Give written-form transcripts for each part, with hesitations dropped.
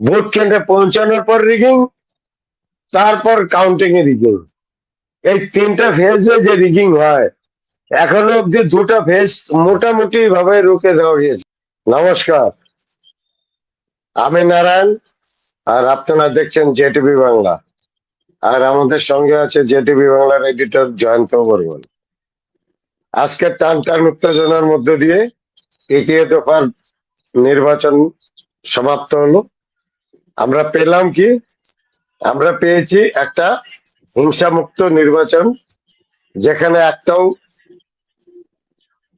Vote কেন্দ্রে পৌঁছানোর পর রিগিং, তারপর কাউন্টিং এ রিগিং। এই তিনটা ফেজে যে রিগিং হয়, এখনো অব্দি দুটা ফেজ মোটামুটি ভাবে রুখে দেওয়া গিয়েছে। নমস্কার, আমি নারায়ণ, আর আপনারা দেখছেন জেটিভি বাংলা। আর আমাদের সঙ্গে আছে জেটিভি বাংলার এডিটর জয়ন্ত বর্মন। আজকে টান টান উত্তেজনার মধ্য দিয়ে তৃতীয় দফার নির্বাচন সমাপ্ত হলো। আমরা পেলাম কি? আমরা পেয়েছি একটা হিংসামুক্ত নির্বাচন, যেখানে একটাও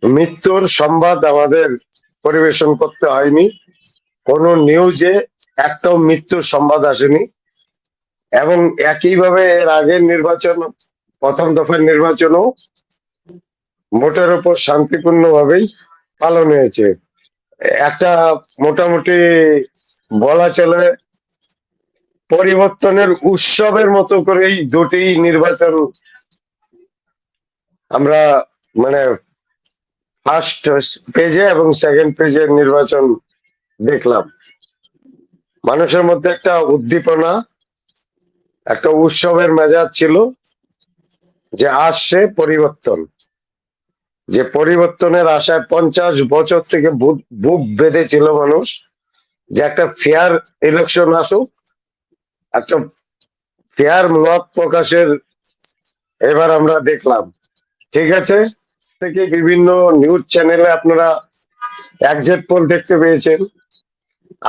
মৃত্যুর সংবাদ আমাদের পরিবেশন করতে হয়নি। কোন নিউজে একটাও মৃত্যুর সংবাদ আসেনি। এবং একইভাবে এর আগের নির্বাচন, প্রথম দফার নির্বাচনও ভোটের উপর শান্তিপূর্ণভাবেই পালন হয়েছে। একটা মোটামুটি বলা চলে পরিবর্তনের উৎসবের মতো করেই দুটি নির্বাচন আমরা, মানে ফার্স্ট পেজে এবং সেকেন্ড পেজের নির্বাচন দেখলাম। মানুষের মধ্যে একটা উদ্দীপনা, একটা উৎসবের মেজাজ ছিল যে আসছে পরিবর্তন, যে পরিবর্তনের আশায় 50 বছর থেকে বুক বেঁধেছিল মানুষ, যে একটা ফেয়ার ইলেকশন আসুক, একটা ফেয়ার মত প্রকাশের এবার আমরা দেখলাম। ঠিক আছে, থেকে বিভিন্ন নিউজ চ্যানেলে আপনারা একজেট পোল দেখতে পেয়েছেন।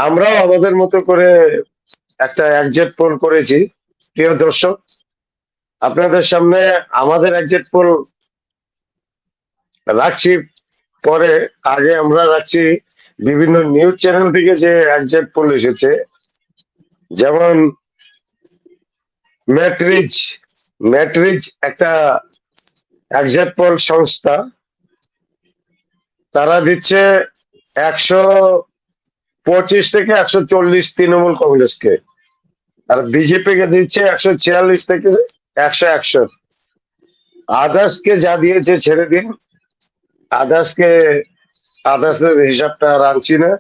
আমরাও আমাদের মতো করে একটা একজেট পোল করেছি। প্রিয় দর্শক, আপনাদের সামনে আমাদের একজেট পোল রাখছি, পরে আগে আমরা রাখছি বিভিন্ন নিউজ চ্যানেল থেকে যে একজেট পোল এসেছে। যেমন ম্যাট্রিজ ম্যাট্রিজ একটা একজেট পোল সংস্থা, তারা দিচ্ছে 125 থেকে 140 তৃণমূল কংগ্রেসকে, আর বিজেপি কে দিচ্ছে 146 থেকে 161। আদার্স কে যা দিয়েছে ছেড়ে দিন, আদার্সের হিসাবটা আর আনছি না।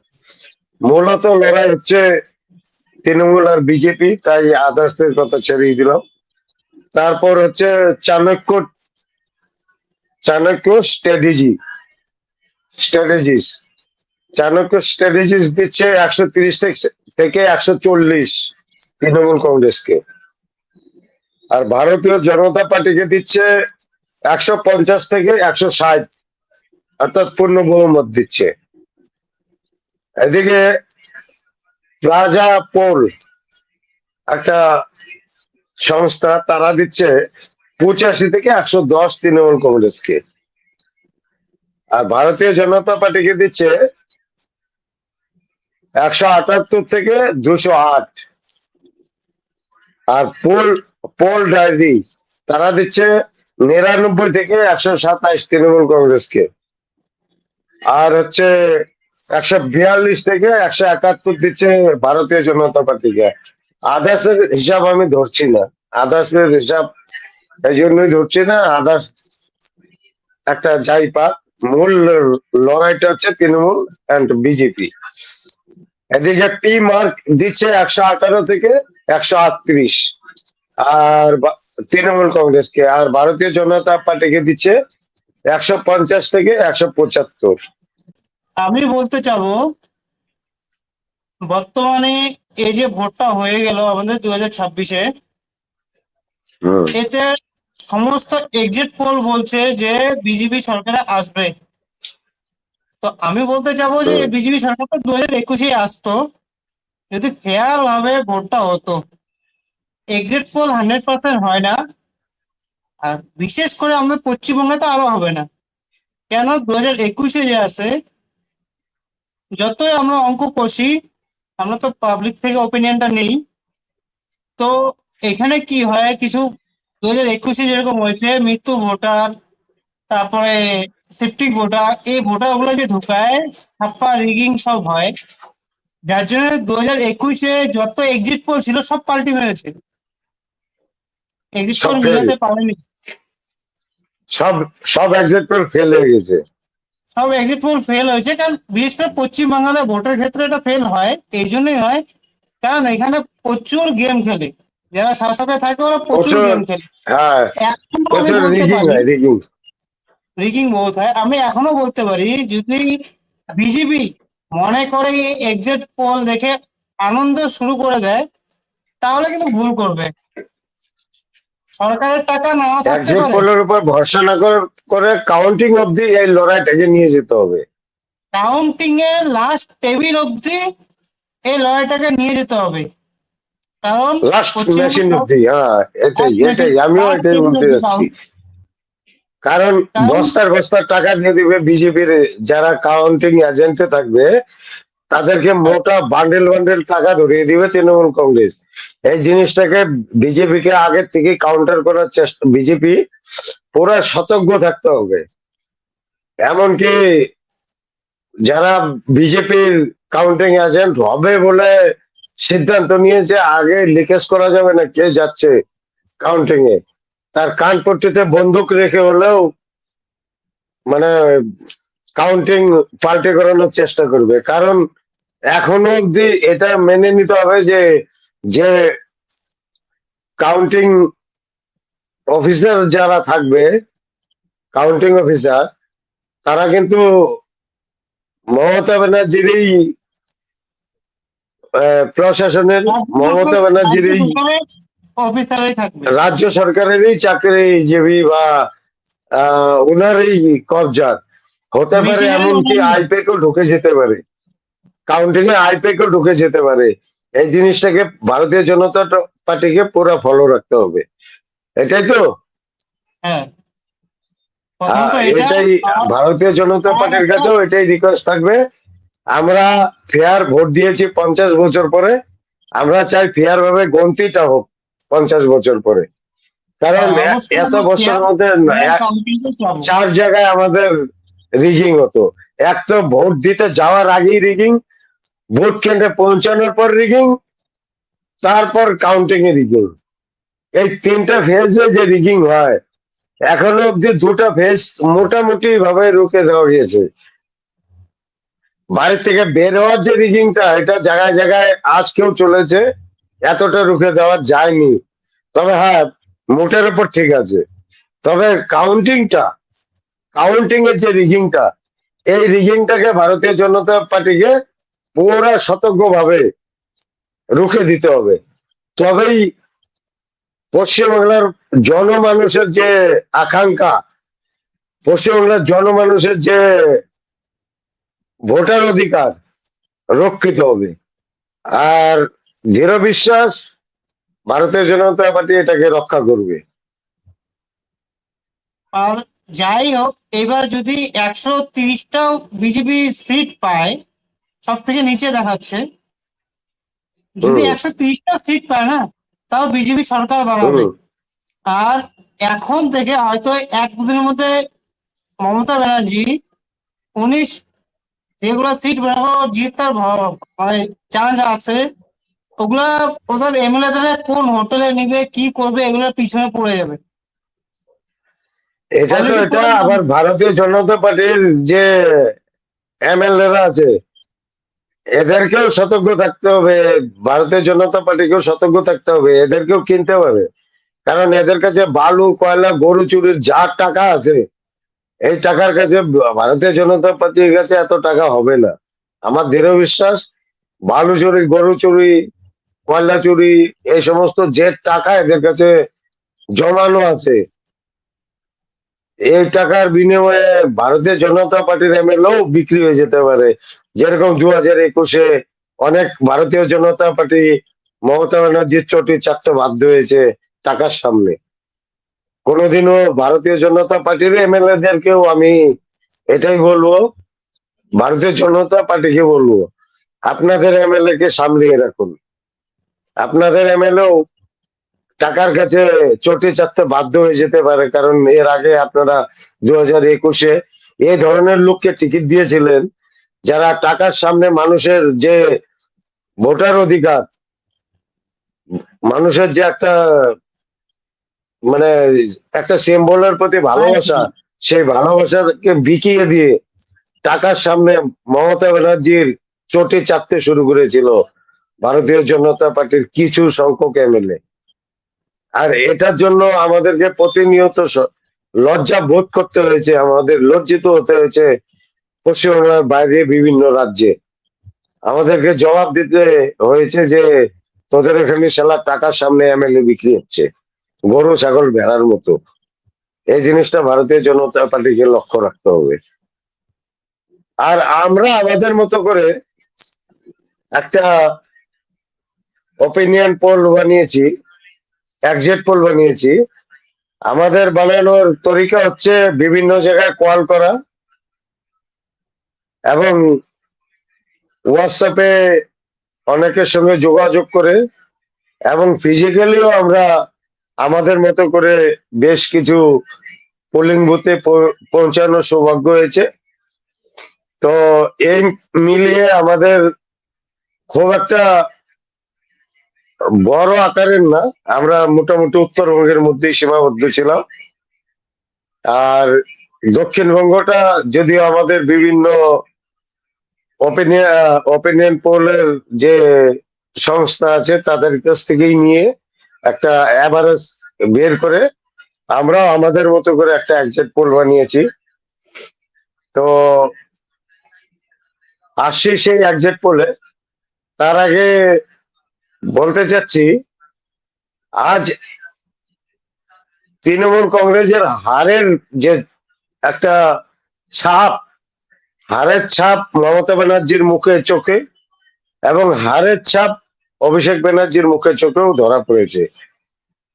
মূলত লড়াই হচ্ছে তৃণমূল আর বিজেপি, তাই আদার্সের কথা ছেড়েই দিলাম। তারপর হচ্ছে চাণক্য স্ট্র্যাটেজিস চাণক্য স্ট্র্যাটেজিস দিচ্ছে 130 থেকে 140 তৃণমূল কংগ্রেসকে, আর ভারতীয় জনতা পার্টিকে দিচ্ছে 150 থেকে 160, অর্থাৎ পূর্ণ বহুমত দিচ্ছে। এদিকে প্লাজা পোল একটা সংস্থা, তারা দিচ্ছে 85 থেকে 110 তৃণমূল কংগ্রেসকে, আর ভারতীয় জনতা পার্টিকে দিচ্ছে 178 থেকে 208। আর পোল ডায়েরি তারা দিচ্ছে 99 থেকে 127 তৃণমূল কংগ্রেসকে, আর হচ্ছে 142 থেকে 171 দিচ্ছে ভারতীয় জনতা পার্টিকে। আদার্সের হিসাব আমি ধরছি না, আদার্সের হিসাব এই জন্যই ধরছি না। আদার্স একটা যাই পাক, মূল লড়াইটা হচ্ছে তৃণমূল অ্যান্ড বিজেপি। এদিকে পি মার্ক দিচ্ছে 118 থেকে 138 আর তৃণমূল কংগ্রেসকে, আর ভারতীয় জনতা পার্টিকে দিচ্ছে 150 থেকে 175। আমি বলতে চাবো, বর্তমানে এই যে ভোটটা হয়ে গেল আমাদের 2026-এ, এতে সমস্ত এক্সিট পোল বলছে যে বিজেপি সরকারে আসবে। তো আমি বলতে চাবো যে বিজেপি সরকার তো 2021-এ আসতো, যদি ফেয়ার ভাবে ভোটটা হতো। এক্সিট পোল 100% হয় না, আর বিশেষ করে আমাদের পশ্চিমবঙ্গে তো আরো হবে না। কেন? 2021-এ যে আছে, যতই আমরা অঙ্ক কষি, আমরা তো পাবলিক থেকে ওপিনিয়নটা নেই। তো এখানে কি হয়, কিছু 2021-এ যেরকম হয়েছে মৃত্যু ভোটার, তারপরে শিফটিং ভোটার, এই ভোটার গুলো যে ঢুকায়, ছাপ্পা রিগিং সব হয়, যার জন্য 2021-এ যত এক্সিট পোল ছিল সব পাল্টি মেরেছে, এক্সিট পোল মিলাতে পারেনি। সব এক্সিট পোল ফেল হয়ে গেছে, সব এক্সিট পোল ফেল হয়েছে। কারণ বিশেষ করে পশ্চিমবাংলার ভোটের ক্ষেত্রে এটা ফেল হয়, এই জন্যই হয় কারণ এখানে প্রচুর গেম খেলে, যারা শাসকে থাকে ওরা প্রচুর প্রচুর, গেম খেলে। হ্যাঁ, এখনো আমি প্রচুর বলতে রিগিং পারি, হয়, রিগিং। রিগিং বহুত হয়, আমি এখনো বলতে পারি যদি বিজেপি মনে করে এই এক্সিট পোল দেখে আনন্দ শুরু করে দেয়, তাহলে কিন্তু ভুল করবে। সরকারের টাকা নাও থাকতে এক্সিট পারে, পোলের উপর ভরসা না করে কাউন্টিং অবধি এই লড়াইটাকে নিয়ে যেতে হবে। কাউন্টিং এর লাস্ট টেবিল অবধি এই লড়াইটাকে নিয়ে যেতে হবে। কারণ লাস্ট মেশিন পশ্চিমবঙ্গ অবধি, হ্যাঁ, এটাই এটাই আমিও লাস্ট এটাই টেবিল বলতে অবধি যাচ্ছি। কারণ কারণ বস্তার বস্তার টাকা দিয়ে দিবে বিজেপির যারা কাউন্টিং এজেন্টে থাকবে, তাদেরকে মোটা বান্ডেল বান্ডেল টাকা ধরিয়ে দিবে তৃণমূল কংগ্রেস। এই জিনিসটাকে বিজেপি কে আগে থেকে কাউন্টার করার চেষ্টা, বিজেপি পুরো সতর্ক থাকতে হবে। এমনকি যারা বিজেপির কাউন্টিং এজেন্ট হবে বলে সিদ্ধান্ত নিয়েছে, আগে লিকেজ করা যাবে না কে যাচ্ছে কাউন্টিং এ, তার কান পট্টিতে বন্দুক রেখে হলেও মানে কাউন্টিং পাল্টে করানোর চেষ্টা করবে। কারণ এখনো অব্দি এটা মেনে নিতে হবে যে যে কাউন্টিং অফিসার যারা থাকবে, কাউন্টিং অফিসার, তারা কিন্তু মমতা ব্যানার্জিরই প্রশাসনের, মমতা ব্যানার্জির এই অফিসারই থাকবে। রাজ্য সরকারেরই চাকরিজীবী বা উনারই কবজার হতে পারে। মেশিনারি এমনকি ওনারই হবে। আইপ্যাকও ঢুকে যেতে পারে, কাউন্টিং এ আইপ্যাকও ঢুকে যেতে পারে। এই জিনিসটাকে ভারতীয় জনতা পার্টিকে পুরো ফলো রাখতে হবে, এটাই তো। হ্যাঁ, প্রথমত এটা। এটাই ভারতীয় জনতা আর পার্টির একটা কাছেও এটাই রিকোয়েস্ট থাকবে। আমরা ফেয়ার ভোট দিয়েছি 50 বছর পরে, আমরা চাই ফেয়ার ভাবে গণতিটা হোক 50 বছর পরে। কারণ হ্যাঁ, অবশ্যই এত আমরা বছরের মধ্যে কাউন্টিং চাবো। 4 জায়গায় আমাদের রিগিং হতো। এক তো ভোট দিতে যাওয়ার আগেই রিগিং, ভোট কেন্দ্রে পৌঁছানোর পর রিগিং, তারপর কাউন্টিং এ রিগিং। এই 3টা ফেজে যে রিগিং হয়, এখনো অব্দি 2টা ফেজ মোটামুটি ভাবে রুখে দেওয়া গিয়েছে। বাড়ি থেকে বের হওয়ার যে রিগিংটা, এটা জায়গায় জায়গায় আজকেও চলেছে, এতটা রুখে দেওয়া যায়নি। তবে হ্যাঁ, মোটের উপর ঠিক আছে। তবে কাউন্টিং এর যে রিগিংটা, এই রিগিংটাকে ভারতীয় জনতা পার্টিকে পুরা সতর্ক ভাবে রুখে দিতে হবে। তবেই পশ্চিমবাংলার জনমানুষের যে আকাঙ্ক্ষা, পশ্চিমবাংলার জনমানুষের যে ভোটার অধিকার রক্ষিত হবে। আর দৃঢ় বিশ্বাস ভারতীয় জনতা পার্টি এটাকে রক্ষা করবে। আর যাই হোক, এবার যদি 130টাও বিজেপি সিট পায়, সব থেকে নিচে দেখাচ্ছে, যদি হুম 130টা সিট পায় না, তাও বিজেপি সরকার বানাবে। হুম আর এখন থেকে হয়তো এক দুদিনের মধ্যে মমতা ব্যানার্জি, উনি যেগুলো সিট বানাবো জিতার মানে চান্স আছে, ওগুলা ওদের এমএলএ কোন হোটেলে নিবে, কি করবে, এগুলোর পিছনে পড়ে যাবে। এটা তো, অলরেডি এটা করে আবার ভারতীয় জনতা পার্টির যে এমএলএরা আছে, এদেরকেও সতর্ক থাকতে হবে। ভারতীয় জনতা পার্টিকেও সতর্ক থাকতে হবে, এদেরকেও কিনতে হবে। কারণ এদের কাছে বালু, কয়লা, গরু চুরির যা টাকা আছে, এই টাকার কাছে ভারতীয় জনতা পার্টির কাছে এত টাকা হবে না। আমার দৃঢ় বিশ্বাস, বালু চুরি, গরু চুরি, কয়লা চুরি, এই সমস্ত যে টাকা এদের কাছে জমানো আছে, এই টাকার বিনিময়ে ভারতীয় জনতা পার্টির এমএলএও বিক্রি হয়ে যেতে পারে। যেরকম 2021-এ অনেক ভারতীয় জনতা পার্টি মমতা ব্যানার্জির চটি চাটতে বাধ্য হয়েছে টাকার সামনে। কোনোদিনও ভারতীয় জনতা পার্টির এমএলএদেরকেও আমি এটাই বলবো, ভারতীয় জনতা পার্টিকে বলবো, আপনাদের এমএলএ কে সামলিয়ে রাখুন। আপনাদের এমএলএও টাকার কাছে চটি চাটতে বাধ্য হয়ে যেতে পারে। কারণ এর আগে আপনারা 2021-এ এই ধরনের লোককে টিকিট দিয়েছিলেন, যারা টাকার সামনে মানুষের যে ভোটার অধিকার, মানুষের যে একটা মানে একটা সিম্বলের প্রতি ভালোবাসা, সেই ভালোবাসাকে বিকিয়ে দিয়ে টাকার সামনে মমতা ব্যানার্জির চটি চাপতে শুরু করেছিল ভারতীয় জনতা পার্টির কিছু সংখ্যক এমএলএ। আর এটার জন্য আমাদেরকে প্রতিনিয়ত লজ্জা বোধ করতে হয়েছে, আমাদের লজ্জিত হতে হয়েছে পশ্চিমবাংলার বাইরে বিভিন্ন রাজ্যে। আমাদেরকে জবাব দিতে হয়েছে যে তোদের এখানে শালা টাকার সামনে এমএলএ বিক্রি হচ্ছে গরু ছাগল ভেড়ার মতো। এই জিনিসটা ভারতীয় জনতা পার্টিকে লক্ষ্য রাখতে হবে। আর আমরা আমাদের মতো করে একটা ওপিনিয়ন পোল বানিয়েছি, এক্সিট পোল বানিয়েছি। আমাদের বানানোর তরিকা হচ্ছে বিভিন্ন জায়গায় কল করা এবং হোয়াটসঅ্যাপে অনেকের সঙ্গে যোগাযোগ করে এবং ফিজিক্যালিও আমরা আমাদের মতো করে বেশ কিছু পোলিং বুথে পৌঁছানোর সৌভাগ্য হয়েছে। তো এই মিলিয়ে আমাদের খুব একটা বড় আকারের না, আমরা মোটামুটি উত্তরবঙ্গের মধ্যেই সীমাবদ্ধ ছিলাম। আর দক্ষিণবঙ্গটা যদিও আমাদের বিভিন্ন ওপিনিয়ন পোলের যে সংস্থা আছে তাদের কাছ থেকেই নিয়ে একটা অ্যাভারেজ বের করে আমরাও আমাদের মতো করে একটা এক্সিট পোল বানিয়েছি। তো আসছি সেই এক্সিট পোলে। তার আগে বলতে চাচ্ছি, আজ তৃণমূল কংগ্রেসের হারের যে একটা ছাপ, হারের ছাপ মমতা ব্যানার্জির মুখে চোখে এবং হারের ছাপ অভিষেক ব্যানার্জির মুখে চোখেও ধরা পড়েছে।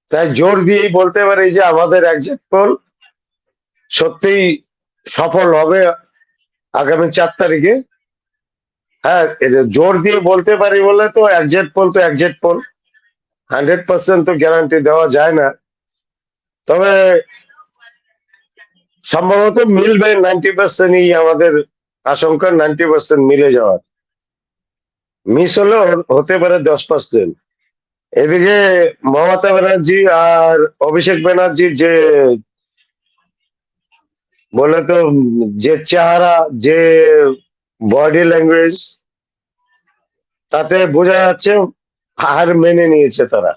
তাই জোর দিয়েই বলতে পারি যে আমাদের এক্সিট পোল সত্যিই সফল হবে আগামী 4 তারিখে। হ্যাঁ, জোর দিয়ে বলতে পারি বলে তো এক্সিট পোল তো এক্সিট পোল, 100% তো গ্যারান্টি দেওয়া যায় না। তবে সম্ভবত মিলবে 90%ই আমাদের আশঙ্কা, 90% মিলে যাওয়ার। মিস হলেও হতে পারে 10%। এদিকে মমতা ব্যানার্জি আর অভিষেক ব্যানার্জির যে বলে তো যে চেহারা, যে বডি ল্যাঙ্গুয়েজ, তাতে বোঝা যাচ্ছে হার মেনে নিয়েছে তারা।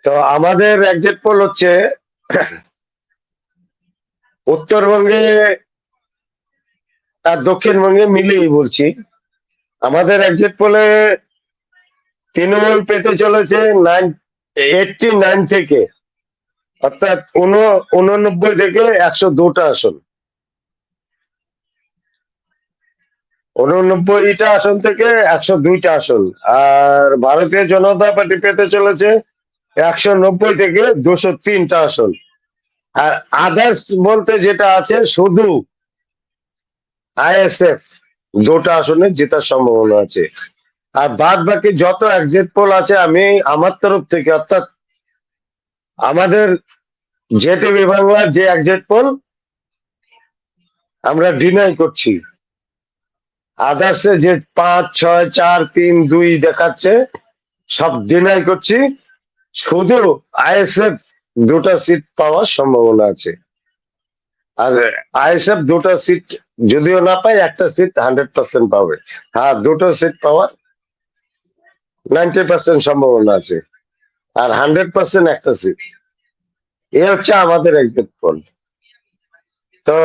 তো আমাদের এক্সিট পোল হচ্ছে উত্তরবঙ্গে আর দক্ষিণবঙ্গে মিলিয়ে বলছি। আমাদের এক্সিট পোলে তৃণমূল পেতে চলেছে 89 থেকে, অর্থাৎ 89 থেকে 102টা আসন। 89টা আসন থেকে 102টা আসন। আর ভারতীয় জনতা পার্টি পেতে চলেছে 190 থেকে 203টা আসন। আর আদার্স বলতে যেটা আছে শুধু আইএসএফ 2টা আসনে জেতার সম্ভাবনা আছে। আর বাদ বাকি যত এক্সিট পোল আছে আমি আমার তরফ থেকে, অর্থাৎ আমাদের জেটিভি বাংলার যে এক্সিট পোল আমরা ডিনাই করছি। আদার্সে যে 5, 6, 4, 3, 2 দেখাচ্ছে সব ডিনাই করছি। শুধু আইএসএফ 2টা সিট পাওয়ার সম্ভাবনা আছে। আর আইএসএফ 2টা সিট যদিও না পায়, একটা সিট 100% পাবে। হ্যাঁ, 2টো সিট পাওয়ার 90% সম্ভাবনা আছে, আর 100% একটা সিট। এ হচ্ছে আমাদের এক্সিট পোল। তো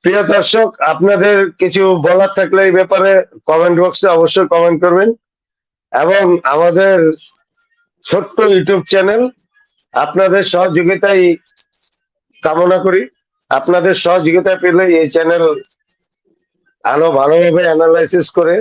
প্রিয় দর্শক, আপনাদের কিছু বলার থাকলে এই ব্যাপারে কমেন্ট বক্সে অবশ্যই কমেন্ট করবেন। এবং আমাদের ছোট্ট ইউটিউব চ্যানেল, আপনাদের সহযোগিতাই কামনা করি। আপনাদের সহযোগিতা পেলে এই চ্যানেল আরো ভালোভাবে অ্যানালাইসিস করে